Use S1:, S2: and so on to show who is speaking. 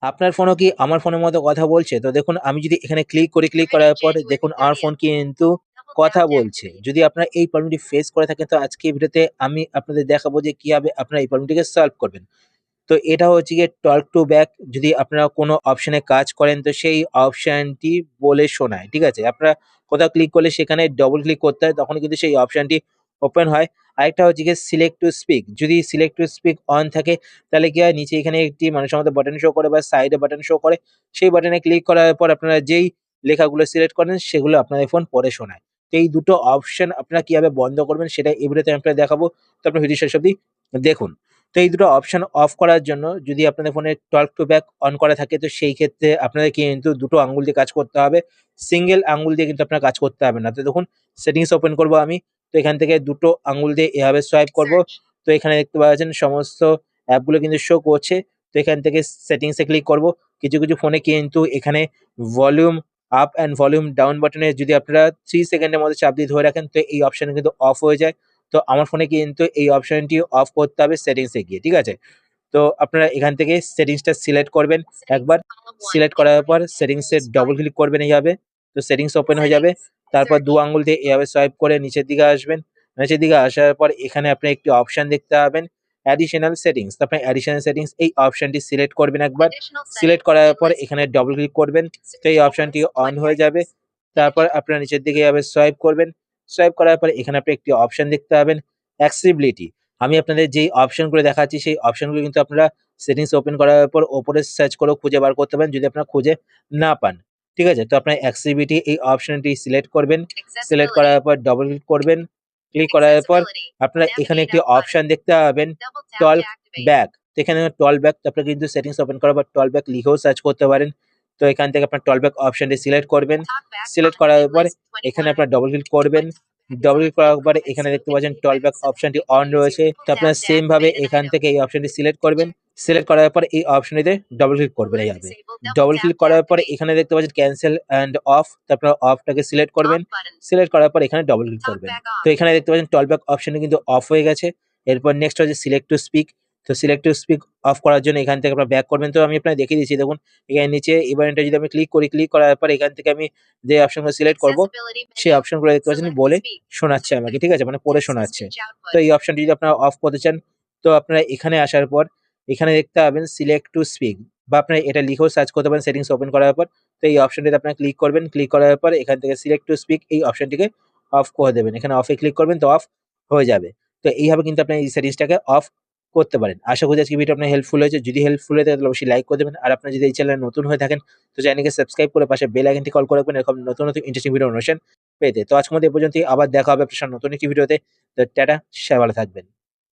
S1: আপনার ফোনও কি আমার ফোনের মতো কথা বলছে? তো দেখুন আমি যদি এখানে ক্লিক করার পর দেখুন আমার ফোন কিন্তু কথা বলছে। যদি আপনারা এই প্রবলেমটি ফেস করে থাকেন তো আজকে এই ভিডিওতে আমি আপনাদের দেখাবো যে কিভাবে আপনারা এই প্রবলেমটিকে সলভ করবেন। তো এটা হচ্ছে গিয়ে টক টু ব্যাক যদি আপনারা কোনো অপশনে কাজ করেন তো সেই অপশনটি বলে শোনায়। ঠিক আছে? আপনারা কোথাও ক্লিক করলে সেখানে ডবল ক্লিক করতে হয় তখন কিন্তু সেই অপশনটি ওপেন হয়। আরেকটা হচ্ছে গিয়ে সিলেক্ট টু স্পিক যদি সিলেক্ট টু স্পিক অন থাকে তাহলে কি হয় নিচে এখানে একটি মানুষের মতো বাটন শো করে বা সাইডে বাটন শো করে। সেই বাটনে ক্লিক করার পর আপনারা যেই লেখাগুলো সিলেক্ট করেন সেগুলো আপনাদের ফোন পড়ে শোনায়। তো এই দুটো অপশন আপনারা কিভাবে বন্ধ করবেন সেটা এই ভিডিওতে আমি আপনাদের দেখাবো। তো আপনারা ভিডিও শেষ অব্দি দেখুন। তো এই দুটো অপশন অফ করার জন্য যদি আপনাদের ফোনে টক টু ব্যাক অন করা থাকে তো সেই ক্ষেত্রে আপনাদের কিন্তু দুটো আঙ্গুল দিয়ে কাজ করতে হবে। সিঙ্গেল আঙ্গুল দিয়ে কিন্তু আপনার কাজ করতে হবে না। তো দেখুন সেটিংস ওপেন করব আমি। তো এখান থেকে দুটো আঙ্গুল দিয়ে এভাবে সোয়াইপ করব। তো এখানে দেখতে পাচ্ছেন সমস্ত অ্যাপগুলো কিন্তু শো করছে। তো এখান থেকে সেটিংস এ ক্লিক করব। কিছু ফোনে কিন্তু এখানে volume up and volume down বাটনে যদি আপনারা 3 সেকেন্ডের মধ্যে চাপ দিয়ে ধরে রাখেন তো এই অপশন কিন্তু অফ হয়ে যায়। তো আমার ফোনে কিন্তু এই অপশনটি অফ করতে হবে সেটিংস এ গিয়ে। ঠিক আছে? তো আপনারা এখান থেকে সেটিংসটা সিলেক্ট করবেন একবার। সিলেক্ট করার পর সেটিংস এ ডবল ক্লিক করবেন এইভাবে। তো সেটিংস ওপেন হয়ে যাবে। তারপর ২ আঙ্গুল দিয়ে এভাবে সোয়াইপ করে নিচের দিকে আসবেন। নিচের দিকে আসার পর এখানে আপনি একটি অপশন দেখতে পাবেন অ্যাডিশনাল সেটিংস। তো আপনি অ্যাডিশনাল সেটিংস এই অপশনটি সিলেক্ট করবেন একবার। সিলেক্ট করার পর এখানে ডবল ক্লিক করবেন। তো এই অপশনটি অন হয়ে যাবে। তারপর আপনারা নিচের দিকে এভাবে সোয়াইপ করবেন। সোয়াইপ করার পর এখানে আপনি একটি অপশন দেখতে পাবেন অ্যাক্সেসিবিলিটি। আমি আপনাদের যেই অপশনগুলো দেখাচ্ছি সেই অপশনগুলো কিন্তু আপনারা সেটিংস ওপেন করার পর ওপরে সার্চ করেও খুঁজে বার করতে পারেন যদি আপনারা খুঁজে না পান। ঠিক আছে? তো আপনার অ্যাক্সেসিবিলিটি এই অপশনটি সিলেক্ট করবেন। সিলেক্ট করার পর ডবল ক্লিক করবেন। ক্লিক করার পর আপনারা এখানে একটি অপশন দেখতে পাবেন টল্ক ব্যাক। তো এখানে টল ব্যাক আপনারা কিন্তু সেটিংস ওপেন করার পর টল ব্যাক লিখেও সার্চ করতে পারেন। তো এখান থেকে আপনার টল ব্যাক অপশনটি সিলেক্ট করবেন। সিলেক্ট করার পর এখানে আপনারা ডবল ক্লিক করবেন। ডবল ক্লিক করার পরে এখানে দেখতে পাচ্ছেন টল ব্যাক অপশনটি অন রয়েছে। তো আপনারা সেম ভাবে এখান থেকে এই অপশনটি সিলেক্ট করবেন। সিলেক্ট করার পর এই অপশনটিতে ডবল ক্লিক করবেন এইভাবে। ডবল ক্লিক করার পরে এখানে দেখতে পাচ্ছেন ক্যানসেল অ্যান্ড অফ। তো আপনারা অফটাকে সিলেক্ট করবেন। সিলেক্ট করার পর এখানে ডবল ক্লিক করবেন। তো এখানে দেখতে পাচ্ছেন টল ব্যাক অপশনটি কিন্তু অফ হয়ে গেছে। এরপর নেক্সট হচ্ছে সিলেক্ট টু স্পিক। তো সিলেক্ট টু স্পিক অফ করার জন্য এখান থেকে আপনারা ব্যাক করবেন। তো আমি আপনাদের দেখিয়ে দিচ্ছি দেখুন এখানে নিচে এই বাটনটা যদি আমি ক্লিক করি, ক্লিক করার পর এখান থেকে আমি যে অপশনগুলো সিলেক্ট করব সেই অপশনগুলো দেখতে পাচ্ছেন বলে শোনাচ্ছে আমাকে। ঠিক আছে? মানে পড়ে শোনাচ্ছে। তো এই অপশনটি যদি আপনারা অফ করতে চান তো আপনারা এখানে আসার পর এখানে দেখতে পাবেন সিলেক্ট টু স্পিক বা আপনারা এটা লিখেও সার্চ করতে পারেন সেটিংস ওপেন করার পর। তো এই অপশনটিতে আপনারা ক্লিক করবেন। ক্লিক করার পর এখান থেকে সিলেক্ট টু স্পিক এই অপশনটিকে অফ করে দেবেন। এখানে অফ এ ক্লিক করবেন তো অফ হয়ে যাবে। তো এইভাবে কিন্তু আপনি এই সেটিংসটাকে অফ করতে পারেন। আশা করি আজকে ভিডিওটা আপনার হেল্পফুল হয়েছে। যদি হেল্পফুল হয়ে থাকে তাহলে অবশ্যই লাইক করে দেবেন। আর আপনারা যদি এই চ্যানেলে নতুন হয়ে থাকেন তো চ্যানেলকে সাবস্ক্রাইব করে পাশে বেল আইকনটি কল করে রাখবেন এরকম নতুন ইন্টারেস্টিং ভিডিও নোটিফিকেশন পেতে। তো আজকের মতো এই পর্যন্তই। আবার দেখা হবে আপনার সাথে নতুন একটি ভিডিওতে। তো টাটা, সবাই ভালো থাকবেন।